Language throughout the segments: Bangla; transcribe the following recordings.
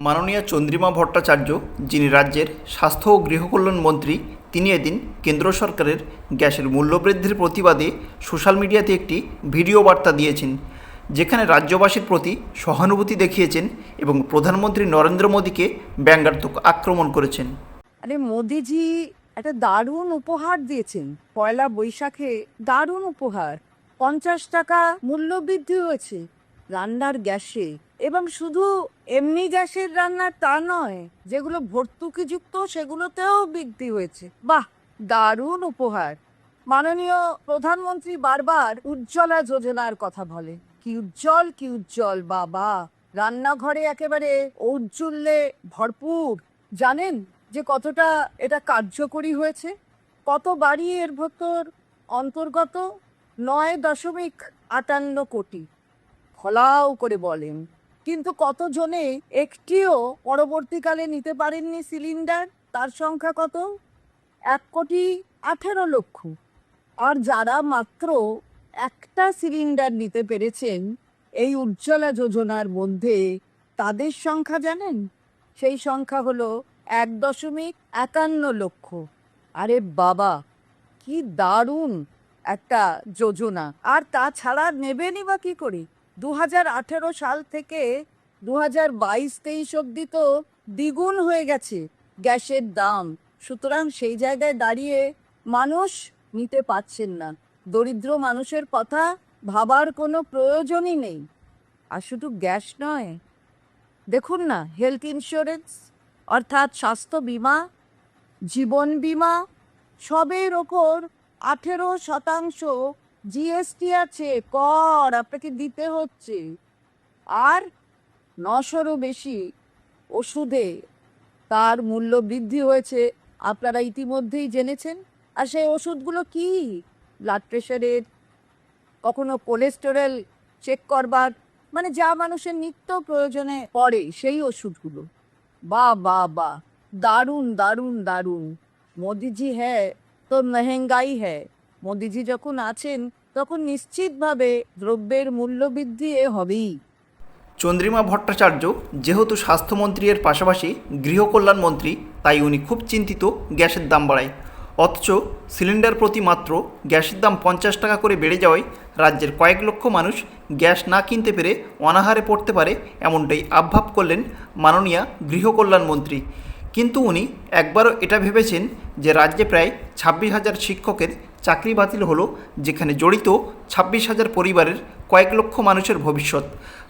মাননীয় চন্দ্রিমা ভট্টাচার্য, যিনি রাজ্যের স্বাস্থ্য ও গৃহকল্যাণ মন্ত্রী, তিনি এদিন কেন্দ্র সরকারের গ্যাসের মূল্যবৃদ্ধির প্রতিবাদে সোশ্যাল মিডিয়াতে একটি ভিডিও বার্তা দিয়েছেন, যেখানে রাজ্যবাসীর প্রতি সহানুভূতি দেখিয়েছেন এবং প্রধানমন্ত্রী নরেন্দ্র মোদীকে ব্যঙ্গাত্মক আক্রমণ করেছেন। আরে মোদিজি একটা দারুণ উপহার দিয়েছেন। পয়লা বৈশাখে দারুণ উপহার, 50 টাকা মূল্য বৃদ্ধি হয়েছে রান্নার গ্যাসে, এবং শুধু এমনি গ্যাসের রান্নার তা নয়, যেগুলো ভর্তুকিযুক্ত সেগুলোতেও বৃদ্ধি হয়েছে। বাহ, দারুণ উপহার। মাননীয় প্রধানমন্ত্রী বারবার উজ্জ্বলা যোজনার কথা বলে। কি উজ্জ্বল, কি উজ্জ্বল বাবা, রান্নাঘরে একেবারে ঔজ্জ্বল্যে ভরপুর। জানেন যে কতটা এটা কার্যকরী হয়েছে? কত বাড়ি এর ভেতর অন্তর্গত? 9.58 কোটি, ফলাও করে বলেন। কিন্তু কতজনে একটিও পরবর্তীকালে নিতে পারেননি সিলিন্ডার? তার সংখ্যা কত? 1,18,00,000। আর যারা মাত্র একটা সিলিন্ডার নিতে পেরেছেন এই উজ্জ্বলা যোজনার মধ্যে, তাদের সংখ্যা জানেন? সেই সংখ্যা হলো 1.51 লক্ষ। আরে বাবা, কি দারুণ একটা যোজনা! আর তাছাড়া নেবেনই বা কী করে? 2018 সাল থেকে 2022-23 অবধি তো দ্বিগুণ হয়ে গেছে গ্যাসের দাম। সুতরাং সেই জায়গায় দাঁড়িয়ে মানুষ নিতে পারছেন না। দরিদ্র মানুষের কথা ভাবার কোনো প্রয়োজনই নেই। আর শুধু গ্যাস নয়, দেখুন না, হেলথ ইন্স্যুরেন্স অর্থাৎ স্বাস্থ্য বিমা, জীবন বিমা, সবের ওপর 18% জিএসটি আছে, কর আপনাকে দিতে হচ্ছে। আর 900-রও বেশি ওষুধে তার মূল্য বৃদ্ধি হয়েছে, আপনারা ইতিমধ্যেই জেনেছেন। আর সেই ওষুধগুলো কি? ব্লাড প্রেশারের, কখনো কোলেস্টেরল চেক করবার, মানে যা মানুষের নিত্য প্রয়োজনে পড়ে সেই ওষুধগুলো। বাহ বাহ বাহ, দারুণ দারুণ দারুণ। মোদিজি হ্যাঁ তো মহঙ্গাই হ্যাঁ। মোদিজি যখন আছেন তখন নিশ্চিতভাবে দ্রব্যের মূল্যবৃদ্ধি হবেই। চন্দ্রিমা ভট্টাচার্য যেহেতু স্বাস্থ্যমন্ত্রী এর পাশাপাশি গৃহকল্যাণ মন্ত্রী, তাই উনি খুব চিন্তিত গ্যাসের দাম বাড়ায়। অথচ সিলিন্ডার প্রতি মাত্র গ্যাসের দাম 50 টাকা করে বেড়ে যাওয়ায় রাজ্যের কয়েক লক্ষ মানুষ গ্যাস না কিনতে পেরে অনাহারে পড়তে পারে, এমনটাই আভাব করলেন মাননীয়া গৃহকল্যাণ মন্ত্রী। কিন্তু উনি একবারও এটা ভেবেছেন যে রাজ্যে প্রায় 26,000 শিক্ষকের চাকরি বাতিল হলো, যেখানে জড়িত 26,000 পরিবারের কয়েক লক্ষ মানুষের ভবিষ্যৎ।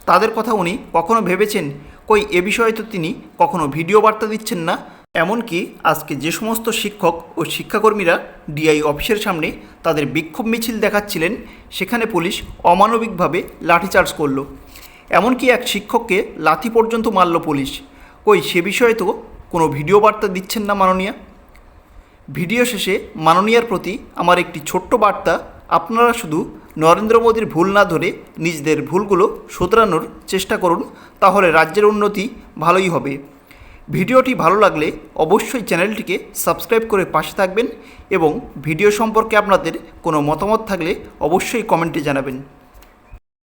তাদের কথা উনি কখনো ভেবেছেন? কই, এ বিষয়ে তো তিনি কখনো ভিডিও বার্তা দিচ্ছেন না। এমনকি আজকে যে সমস্ত শিক্ষক ও শিক্ষাকর্মীরা ডিআই অফিসের সামনে তাদের বিক্ষোভ মিছিল দেখাচ্ছিলেন, সেখানে পুলিশ অমানবিকভাবে লাঠিচার্জ করল। এমনকি এক শিক্ষককে লাথি পর্যন্ত মারল পুলিশ। কই, সে বিষয়ে তো কোনো ভিডিও বার্তা দিচ্ছেন না মাননীয়া। ভিডিও শেষে মাননীয়ার প্রতি আমার একটি ছোট্ট বার্তা, আপনারা শুধু নরেন্দ্র মোদীর ভুল না ধরে নিজেদের ভুলগুলো শোধরানোর চেষ্টা করুন, তাহলে রাজ্যের উন্নতি ভালোই হবে। ভিডিওটি ভালো লাগলে অবশ্যই চ্যানেলটিকে সাবস্ক্রাইব করে পাশে থাকবেন এবং ভিডিও সম্পর্কে আপনাদের কোনো মতামত থাকলে অবশ্যই কমেন্টে জানাবেন।